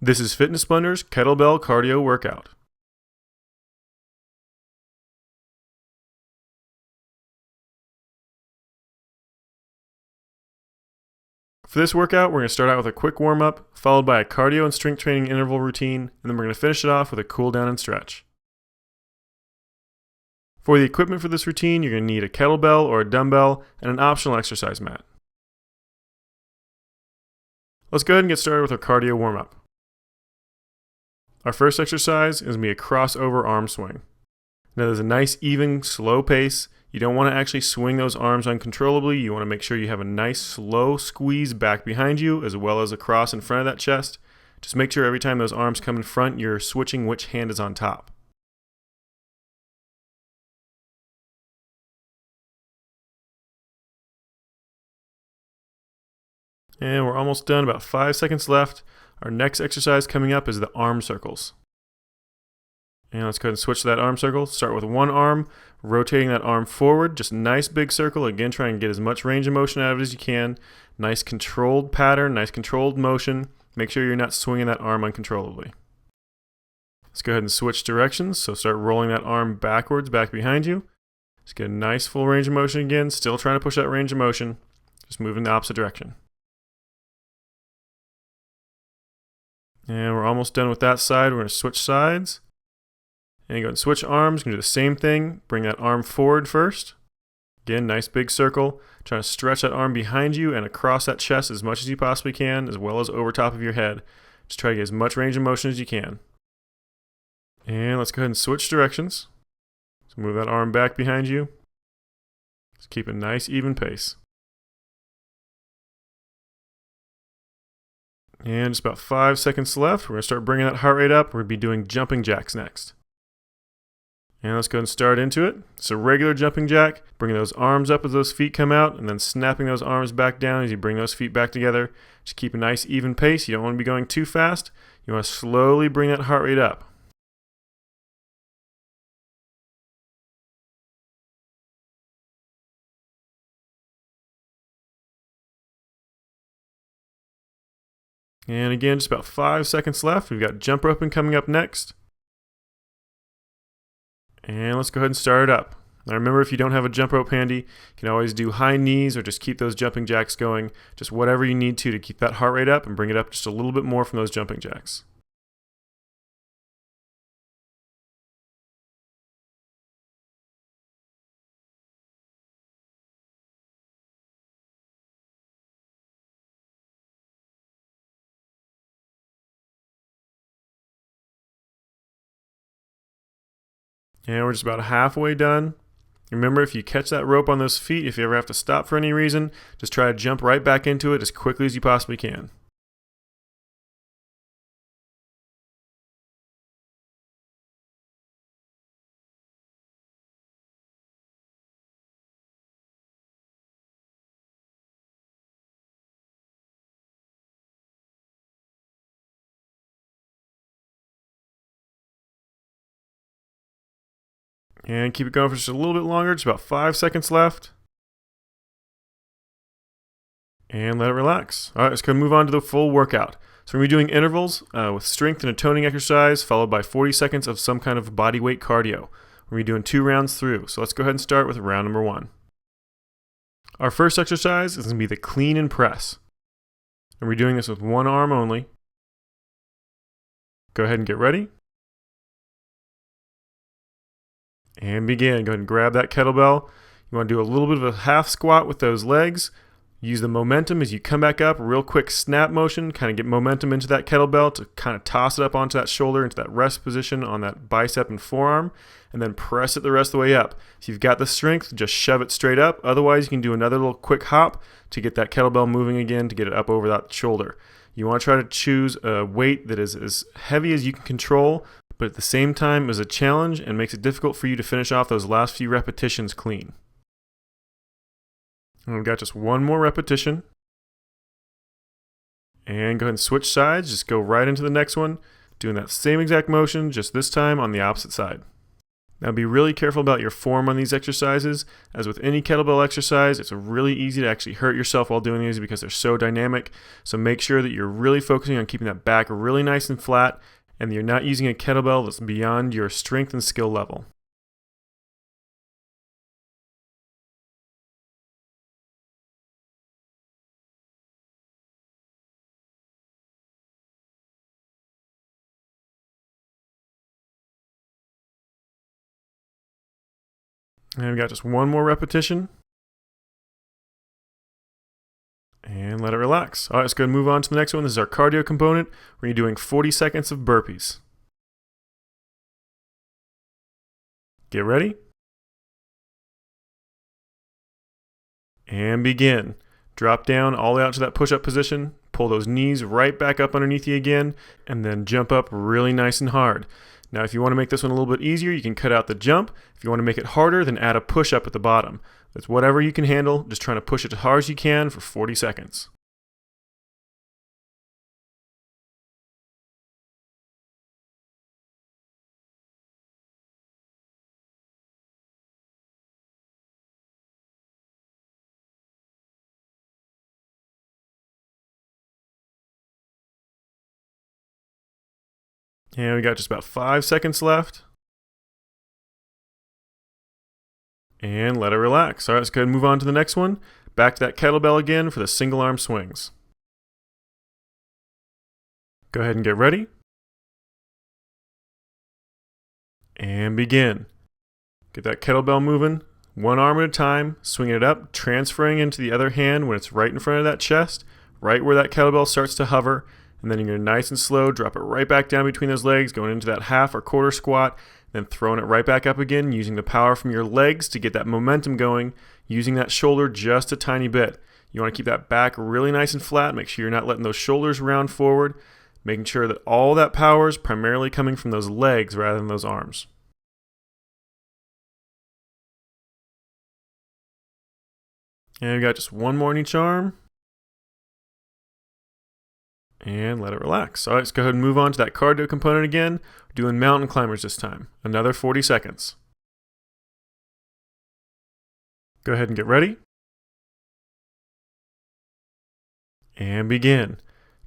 This is Fitness Blender's Kettlebell Cardio Workout. For this workout, we're going to start out with a quick warm-up, followed by a cardio and strength training interval routine, and then we're going to finish it off with a cool down and stretch. For the equipment for this routine, you're going to need a kettlebell or a dumbbell and an optional exercise mat. Let's go ahead and get started with our cardio warm-up. Our first exercise is going to be a crossover arm swing. Now there's a nice, even, slow pace. You don't want to actually swing those arms uncontrollably. You want to make sure you have a nice, slow squeeze back behind you as well as across in front of that chest. Just make sure every time those arms come in front, you're switching which hand is on top. And we're almost done, about 5 seconds left. Our next exercise coming up is the arm circles. And let's go ahead and switch to that arm circle. Start with one arm, rotating that arm forward. Just a nice big circle. Again, try and get as much range of motion out of it as you can. Nice controlled pattern, nice controlled motion. Make sure you're not swinging that arm uncontrollably. Let's go ahead and switch directions. So start rolling that arm backwards, back behind you. Just get a nice full range of motion again. Still trying to push that range of motion. Just moving the opposite direction. And we're almost done with that side. We're going to switch sides. And go and switch arms. We're going to do the same thing. Bring that arm forward first. Again, nice big circle. Trying to stretch that arm behind you and across that chest as much as you possibly can, as well as over top of your head. Just try to get as much range of motion as you can. And let's go ahead and switch directions. So move that arm back behind you. Just keep a nice, even pace. And just about 5 seconds left. We're going to start bringing that heart rate up. We're going to be doing jumping jacks next. And let's go and start into it. So regular jumping jack, bringing those arms up as those feet come out, and then snapping those arms back down as you bring those feet back together. Just keep a nice even pace. You don't want to be going too fast. You want to slowly bring that heart rate up. And again, just about 5 seconds left. We've got jump roping coming up next. And let's go ahead and start it up. Now remember, if you don't have a jump rope handy, you can always do high knees or just keep those jumping jacks going. Just whatever you need to keep that heart rate up and bring it up just a little bit more from those jumping jacks. And we're just about halfway done. Remember, if you catch that rope on those feet, if you ever have to stop for any reason, just try to jump right back into it as quickly as you possibly can. And keep it going for just a little bit longer, just about 5 seconds left. And let it relax. All right, let's go move on to the full workout. So we're going to be doing intervals with strength and a toning exercise, followed by 40 seconds of some kind of body weight cardio. We're going to be doing 2 rounds through. So let's go ahead and start with round number 1. Our first exercise is going to be the clean and press. And we're doing this with one arm only. Go ahead and get ready. And begin. Go ahead and grab that kettlebell. You want to do a little bit of a half squat with those legs. Use the momentum as you come back up. Real quick snap motion. Kind of get momentum into that kettlebell to kind of toss it up onto that shoulder, into that rest position on that bicep and forearm. And then press it the rest of the way up. If you've got the strength, just shove it straight up. Otherwise, you can do another little quick hop to get that kettlebell moving again, to get it up over that shoulder. You want to try to choose a weight that is as heavy as you can control, but at the same time is a challenge and makes it difficult for you to finish off those last few repetitions clean. And we've got just one more repetition. And go ahead and switch sides. Just go right into the next one, doing that same exact motion, just this time on the opposite side. Now be really careful about your form on these exercises. As with any kettlebell exercise, it's really easy to actually hurt yourself while doing these because they're so dynamic. So make sure that you're really focusing on keeping that back really nice and flat, and that you're not using a kettlebell that's beyond your strength and skill level. And we've got just one more repetition. And let it relax. All right, let's go ahead and move on to the next one. This is our cardio component. We're doing 40 seconds of burpees. Get ready. And begin. Drop down all the way out to that push-up position. Pull those knees right back up underneath you again, and then jump up really nice and hard. Now, if you want to make this one a little bit easier, you can cut out the jump. If you want to make it harder, then add a push-up at the bottom. It's whatever you can handle, just trying to push it as hard as you can for 40 seconds. And we got just about 5 seconds left. And let it relax. All right, let's go ahead and move on to the next one. Back to that kettlebell again for the single arm swings. Go ahead and get ready. And begin. Get that kettlebell moving, one arm at a time, swinging it up, transferring into the other hand when it's right in front of that chest, right where that kettlebell starts to hover, and then you're going to nice and slow drop it right back down between those legs, going into that half or quarter squat, then throwing it right back up again, using the power from your legs to get that momentum going, using that shoulder just a tiny bit. You want to keep that back really nice and flat, make sure you're not letting those shoulders round forward, making sure that all that power is primarily coming from those legs rather than those arms. And we got just one more in each arm. And let it relax. All right, let's go ahead and move on to that cardio component again. We're doing mountain climbers this time. Another 40 seconds. Go ahead and get ready. And begin.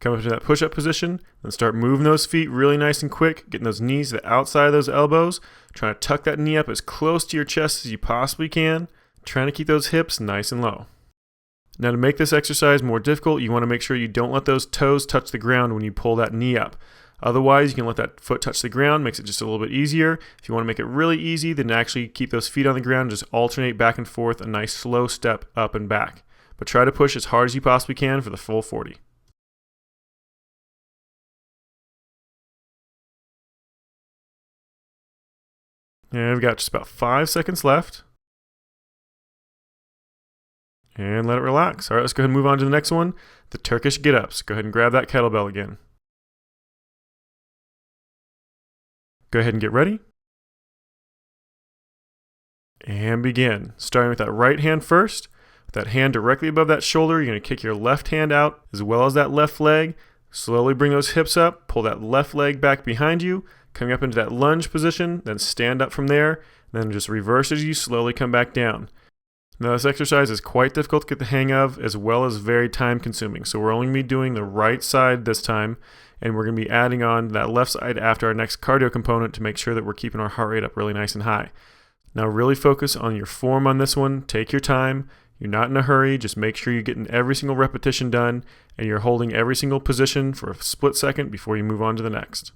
Come up to that push-up position, then start moving those feet really nice and quick, getting those knees to the outside of those elbows, trying to tuck that knee up as close to your chest as you possibly can, trying to keep those hips nice and low. Now, to make this exercise more difficult, you want to make sure you don't let those toes touch the ground when you pull that knee up. Otherwise, you can let that foot touch the ground, makes it just a little bit easier. If you want to make it really easy, then actually keep those feet on the ground, just alternate back and forth, a nice slow step up and back. But try to push as hard as you possibly can for the full 40. And we've got just about 5 seconds left. And let it relax. All right, let's go ahead and move on to the next one, the Turkish get-ups. Go ahead and grab that kettlebell again. Go ahead and get ready. And begin. Starting with that right hand first. With that hand directly above that shoulder, you're going to kick your left hand out as well as that left leg. Slowly bring those hips up. Pull that left leg back behind you. Coming up into that lunge position. Then stand up from there. Then just reverse as you slowly come back down. Now, this exercise is quite difficult to get the hang of, as well as very time consuming. So we're only going to be doing the right side this time, and we're going to be adding on that left side after our next cardio component to make sure that we're keeping our heart rate up really nice and high. Now, really focus on your form on this one. Take your time. You're not in a hurry. Just make sure you're getting every single repetition done, and you're holding every single position for a split second before you move on to the next.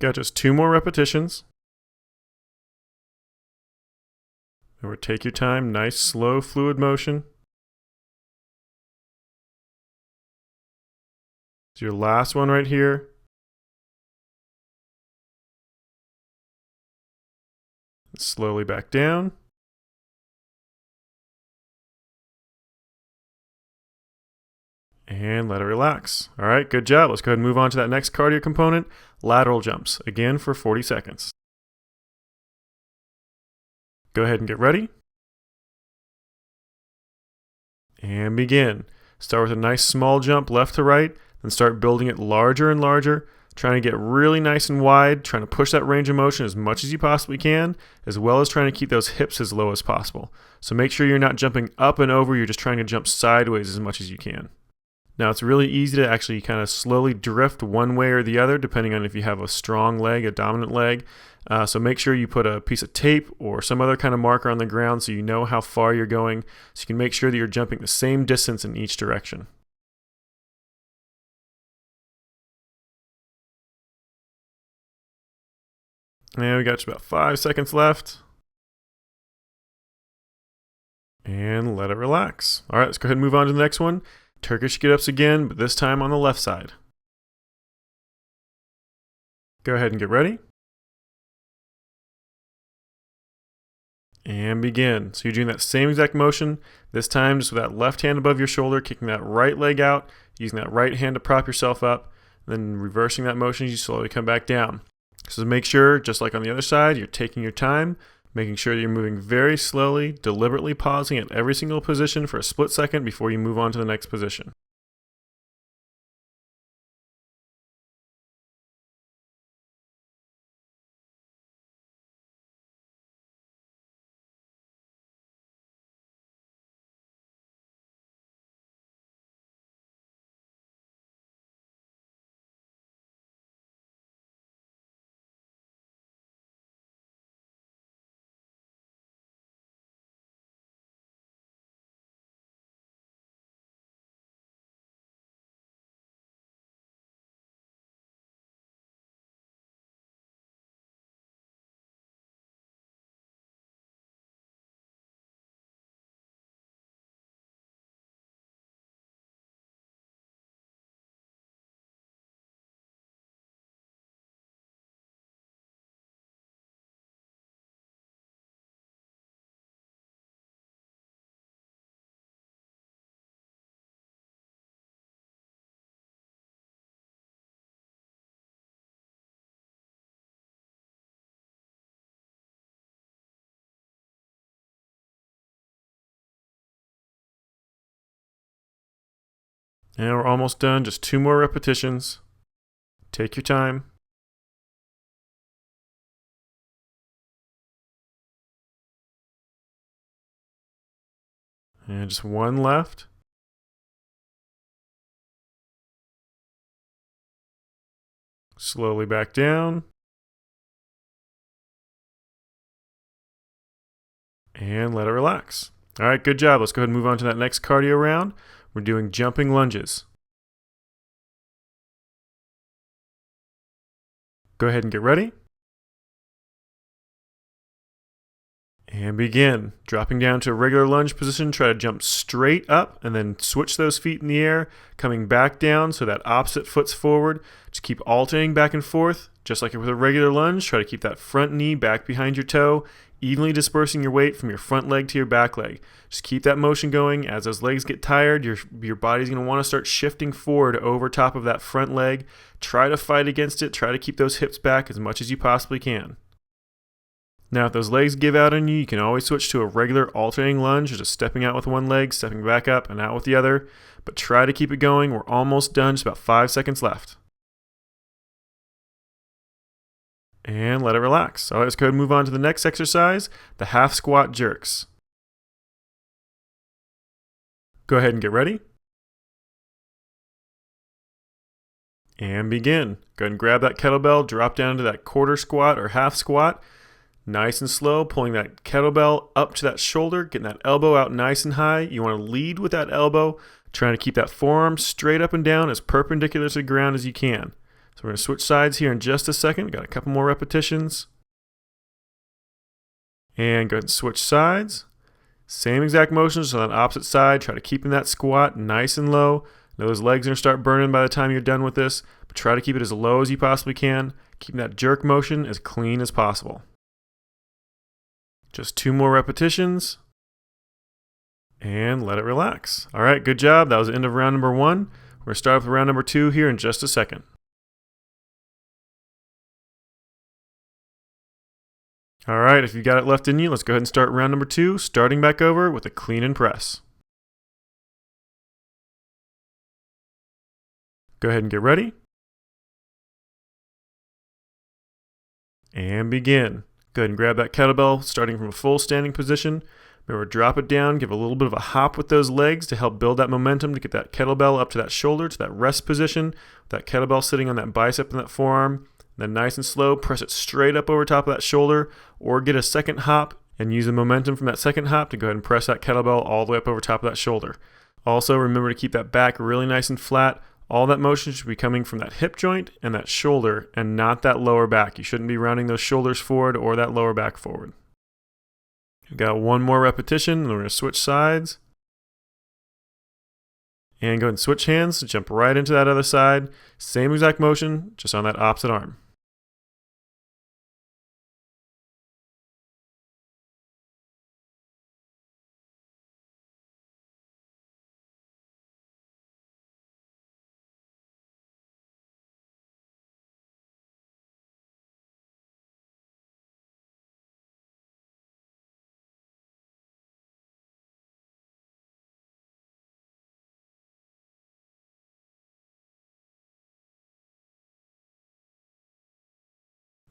Got just 2 more repetitions. Remember, take your time, nice, slow, fluid motion. It's your last one right here. Slowly back down. And let it relax. All right, good job. Let's go ahead and move on to that next cardio component, lateral jumps, again for 40 seconds. Go ahead and get ready. And begin. Start with a nice small jump left to right, then start building it larger and larger, trying to get really nice and wide, trying to push that range of motion as much as you possibly can, as well as trying to keep those hips as low as possible. So make sure you're not jumping up and over, you're just trying to jump sideways as much as you can. Now it's really easy to actually kind of slowly drift one way or the other depending on if you have a strong leg, a dominant leg. So make sure you put a piece of tape or some other kind of marker on the ground so you know how far you're going, so you can make sure that you're jumping the same distance in each direction. And we got just about 5 seconds left. And let it relax. All right, let's go ahead and move on to the next one. Turkish get-ups again, but this time on the left side. Go ahead and get ready. And begin. So you're doing that same exact motion, this time just with that left hand above your shoulder, kicking that right leg out, using that right hand to prop yourself up, then reversing that motion as you slowly come back down. So make sure, just like on the other side, you're taking your time, making sure that you're moving very slowly, deliberately pausing at every single position for a split second before you move on to the next position. And we're almost done, just 2 more repetitions. Take your time. And just 1 left. Slowly back down. And let it relax. All right, good job. Let's go ahead and move on to that next cardio round. We're doing jumping lunges. Go ahead and get ready. And begin. Dropping down to a regular lunge position, try to jump straight up and then switch those feet in the air, coming back down so that opposite foot's forward. Just keep alternating back and forth. Just like with a regular lunge, try to keep that front knee back behind your toe, evenly dispersing your weight from your front leg to your back leg. Just keep that motion going. As those legs get tired, your body's going to want to start shifting forward over top of that front leg. Try to fight against it. Try to keep those hips back as much as you possibly can. Now, if those legs give out on you, you can always switch to a regular alternating lunge, just stepping out with one leg, stepping back up and out with the other. But try to keep it going. We're almost done, just about 5 seconds left. And let it relax. All right, let's go ahead and move on to the next exercise, the half squat jerks. Go ahead and get ready. And begin. Go ahead and grab that kettlebell, drop down to that quarter squat or half squat. Nice and slow, pulling that kettlebell up to that shoulder, getting that elbow out nice and high. You want to lead with that elbow, trying to keep that forearm straight up and down as perpendicular to the ground as you can. So we're going to switch sides here in just a second. We got a couple more repetitions. And go ahead and switch sides. Same exact motions on the opposite side. Try to keep in that squat nice and low. Now those legs are going to start burning by the time you're done with this, but try to keep it as low as you possibly can. Keeping that jerk motion as clean as possible. Just 2 more repetitions. And let it relax. All right, good job. That was the end of round number 1. We're going to start with round number 2 here in just a second. All right, if you've got it left in you, let's go ahead and start round number 2, starting back over with a clean and press. Go ahead and get ready. And begin. Go ahead and grab that kettlebell, starting from a full standing position. Remember, drop it down, give a little bit of a hop with those legs to help build that momentum to get that kettlebell up to that shoulder, to that rest position. That kettlebell sitting on that bicep and that forearm. Then nice and slow, press it straight up over top of that shoulder, or get a second hop and use the momentum from that second hop to go ahead and press that kettlebell all the way up over top of that shoulder. Also, remember to keep that back really nice and flat. All that motion should be coming from that hip joint and that shoulder and not that lower back. You shouldn't be rounding those shoulders forward or that lower back forward. We've got 1 more repetition, and we're going to switch sides. And go ahead and switch hands, jump right into that other side. Same exact motion, just on that opposite arm.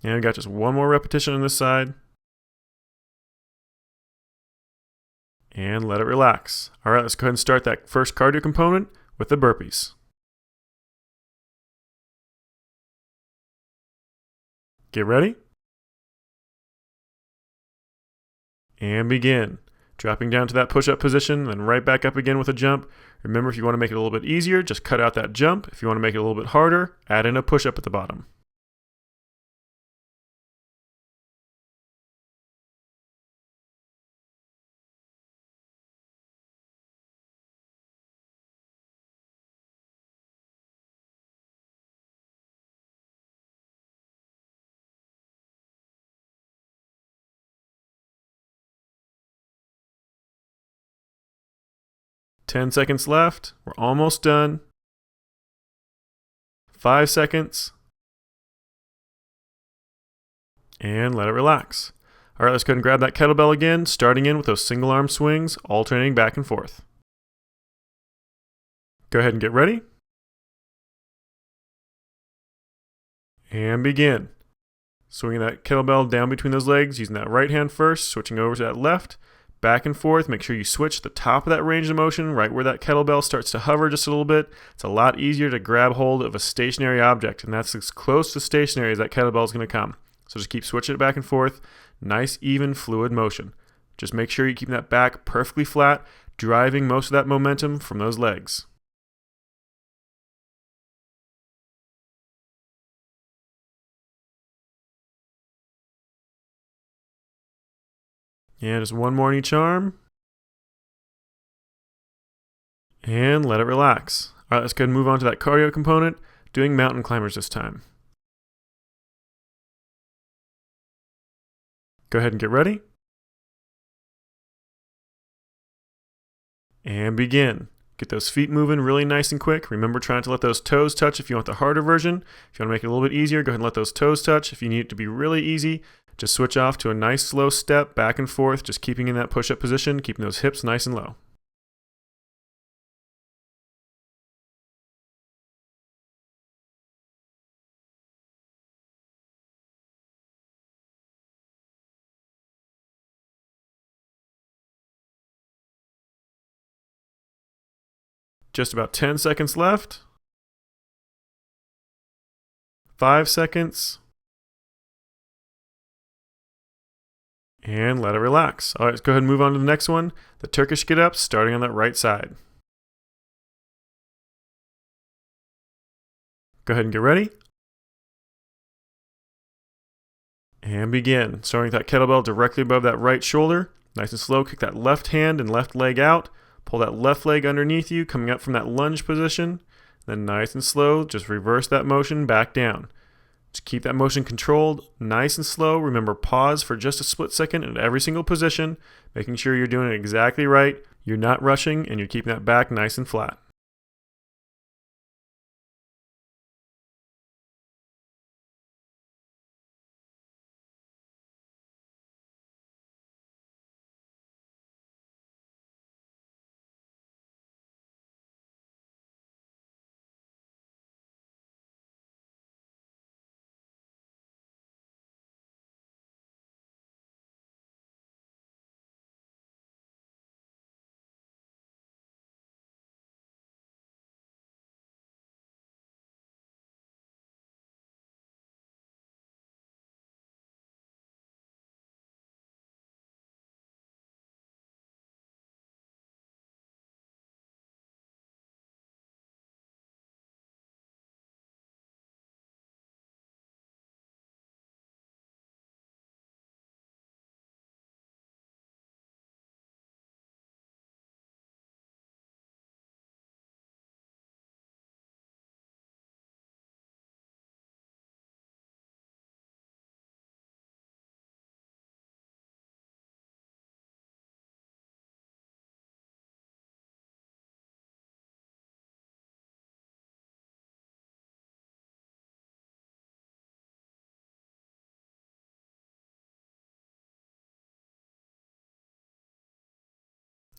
And we got just 1 more repetition on this side. And let it relax. All right, let's go ahead and start that first cardio component with the burpees. Get ready. And begin. Dropping down to that push-up position, then right back up again with a jump. Remember, if you want to make it a little bit easier, just cut out that jump. If you want to make it a little bit harder, add in a push-up at the bottom. Ten seconds left. We're almost done. 5 seconds. And let it relax. All right, let's go ahead and grab that kettlebell again, starting in with those single arm swings, alternating back and forth. Go ahead and get ready. And begin. Swinging that kettlebell down between those legs, using that right hand first, switching over to that left. Back and forth, make sure you switch the top of that range of motion right where that kettlebell starts to hover just a little bit. It's a lot easier to grab hold of a stationary object, and that's as close to stationary as that kettlebell is going to come. So just keep switching it back and forth. Nice, even, fluid motion. Just make sure you keep that back perfectly flat, driving most of that momentum from those legs. And just 1 more in each arm. And let it relax. All right, let's go ahead and move on to that cardio component, doing mountain climbers this time. Go ahead and get ready. And begin. Get those feet moving really nice and quick. Remember, trying to let those toes touch if you want the harder version. If you want to make it a little bit easier, go ahead and let those toes touch. If you need it to be really easy, just switch off to a nice slow step back and forth, just keeping in that push-up position, keeping those hips nice and low. Just about 10 seconds left. 5 seconds. And let it relax. All right, let's go ahead and move on to the next one. The Turkish get-ups, starting on that right side. Go ahead and get ready. And begin. Starting with that kettlebell directly above that right shoulder. Nice and slow, kick that left hand and left leg out. Pull that left leg underneath you, coming up from that lunge position. Then nice and slow, just reverse that motion back down. Just keep that motion controlled, nice and slow. Remember, pause for just a split second in every single position, making sure you're doing it exactly right. You're not rushing, and you're keeping that back nice and flat.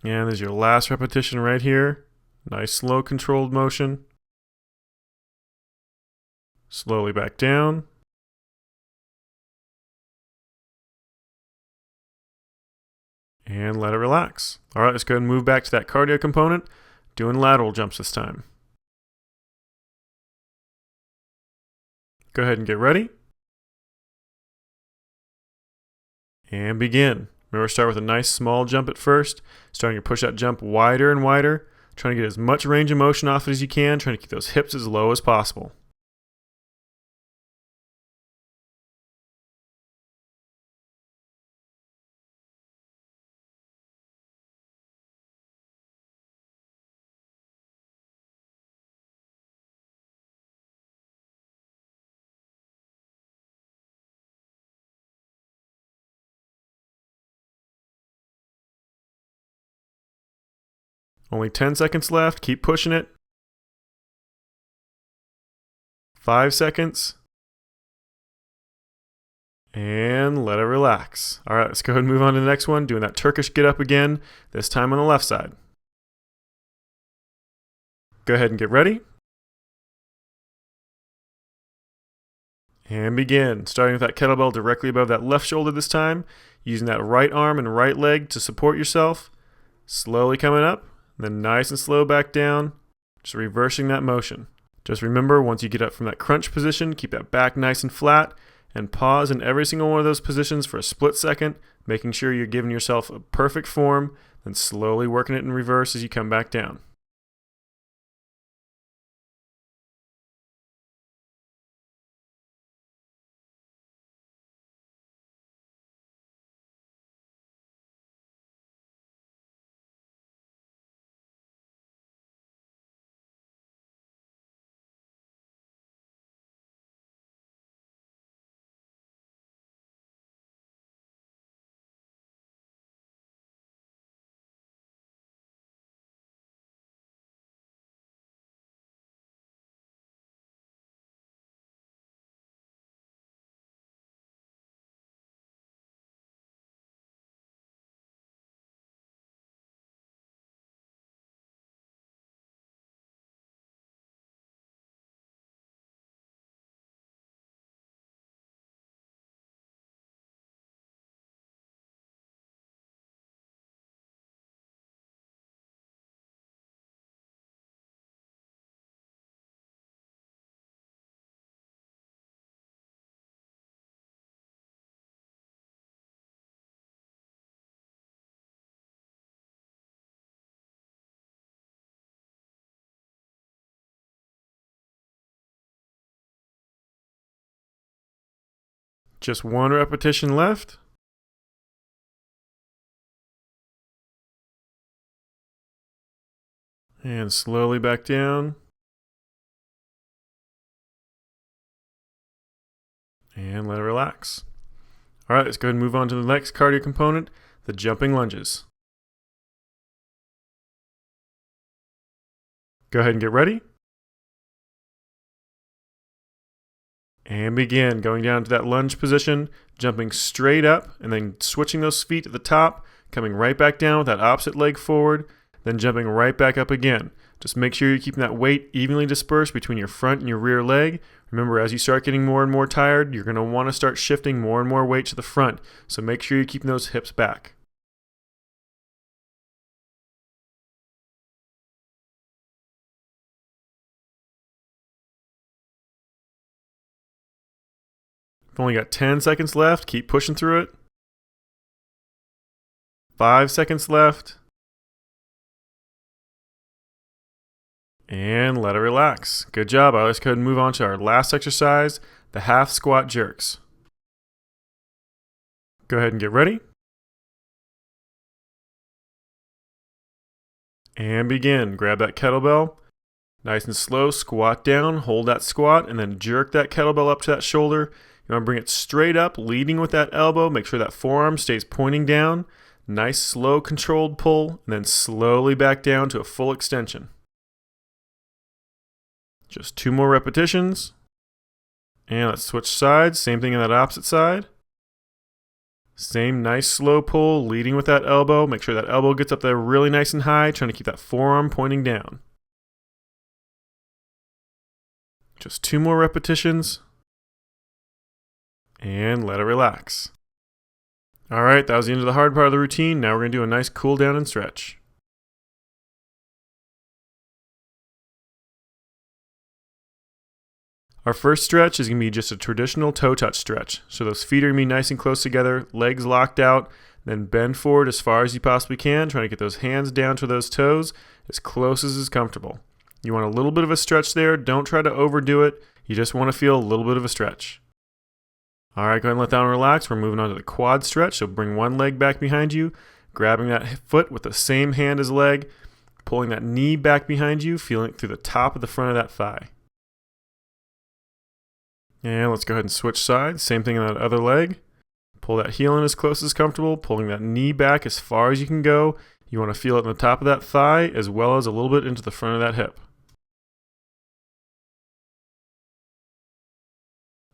And there's your last repetition right here. Nice slow controlled motion. Slowly back down. And let it relax. All right, let's go ahead and move back to that cardio component. Doing lateral jumps this time. Go ahead and get ready. And begin. Remember, start with a nice small jump at first. Starting to push that jump wider and wider. Trying to get as much range of motion off it as you can. Trying to keep those hips as low as possible. Only 10 seconds left. Keep pushing it. 5 seconds. And let it relax. All right, let's go ahead and move on to the next one. Doing that Turkish get up again, this time on the left side. Go ahead and get ready. And begin. Starting with that kettlebell directly above that left shoulder this time. Using that right arm and right leg to support yourself. Slowly coming up. Then nice and slow back down. Just reversing that motion. Just remember, once you get up from that crunch position, keep that back nice and flat. And pause in every single one of those positions for a split second, making sure you're giving yourself a perfect form, then slowly working it in reverse as you come back down. Just one repetition left. And slowly back down. And let it relax. All right, let's go ahead and move on to the next cardio component, the jumping lunges. Go ahead and get ready. And begin going down to that lunge position, jumping straight up, and then switching those feet at the top, coming right back down with that opposite leg forward, then jumping right back up again. Just make sure you're keeping that weight evenly dispersed between your front and your rear leg. Remember, as you start getting more and more tired, you're going to want to start shifting more and more weight to the front. So make sure you're keeping those hips back. We've only got 10 seconds left. Keep pushing through it. 5 seconds left. And let it relax. Good job. Let's go ahead and move on to our last exercise, the half squat jerks. Go ahead and get ready. And begin. Grab that kettlebell. Nice and slow, squat down, hold that squat, and then jerk that kettlebell up to that shoulder. You want to bring it straight up, leading with that elbow. Make sure that forearm stays pointing down. Nice, slow, controlled pull, and then slowly back down to a full extension. Just 2 more repetitions. And let's switch sides. Same thing on that opposite side. Same nice slow pull, leading with that elbow. Make sure that elbow gets up there really nice and high, trying to keep that forearm pointing down. Just 2 more repetitions. And let it relax. All right, that was the end of the hard part of the routine. Now we're going to do a nice cool down and stretch. Our first stretch is going to be just a traditional toe touch stretch. So those feet are going to be nice and close together, legs locked out, then bend forward as far as you possibly can, trying to get those hands down to those toes as close as is comfortable. You want a little bit of a stretch there. Don't try to overdo it. You just want to feel a little bit of a stretch. All right, go ahead and let that one relax. We're moving on to the quad stretch. So bring one leg back behind you, grabbing that foot with the same hand as leg, pulling that knee back behind you, feeling it through the top of the front of that thigh. And let's go ahead and switch sides. Same thing on that other leg. Pull that heel in as close as comfortable, pulling that knee back as far as you can go. You want to feel it on the top of that thigh as well as a little bit into the front of that hip.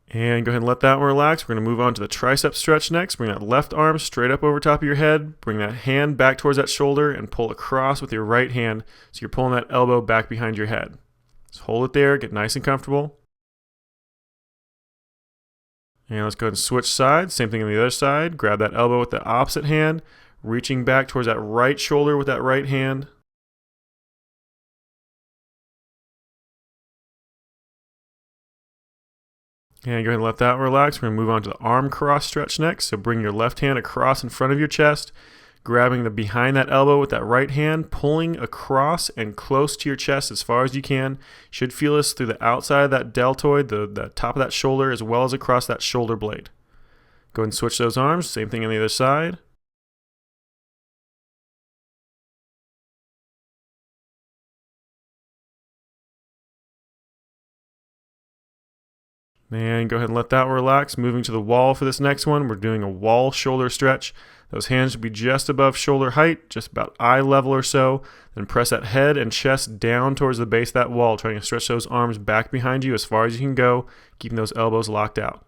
And go ahead and let that one relax. We're going to move on to the tricep stretch next. Bring that left arm straight up over top of your head. Bring that hand back towards that shoulder and pull across with your right hand so you're pulling that elbow back behind your head. Just hold it there, get nice and comfortable. And let's go ahead and switch sides. Same thing on the other side. Grab that elbow with the opposite hand, reaching back towards that right shoulder with that right hand. And go ahead and let that relax. We're going to move on to the arm cross stretch next. So bring your left hand across in front of your chest, grabbing the behind that elbow with that right hand, pulling across and close to your chest as far as you can. You should feel this through the outside of that deltoid, the top of that shoulder, as well as across that shoulder blade. Go ahead and switch those arms. Same thing on the other side. And go ahead and let that relax. Moving to the wall for this next one, we're doing a wall shoulder stretch. Those hands should be just above shoulder height, just about eye level or so. Then press that head and chest down towards the base of that wall, trying to stretch those arms back behind you as far as you can go, keeping those elbows locked out.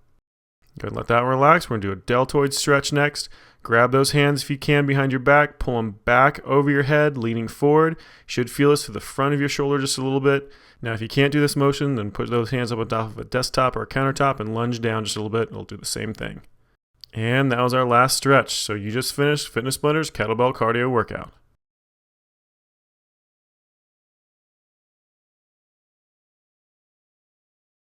Go ahead and let that relax. We're going to do a deltoid stretch next. Grab those hands if you can behind your back, pull them back over your head, leaning forward. You should feel this to the front of your shoulder just a little bit. Now, if you can't do this motion, then put those hands up on top of a desktop or a countertop and lunge down just a little bit. It'll do the same thing. And that was our last stretch. So you just finished Fitness Blenders Kettlebell Cardio Workout.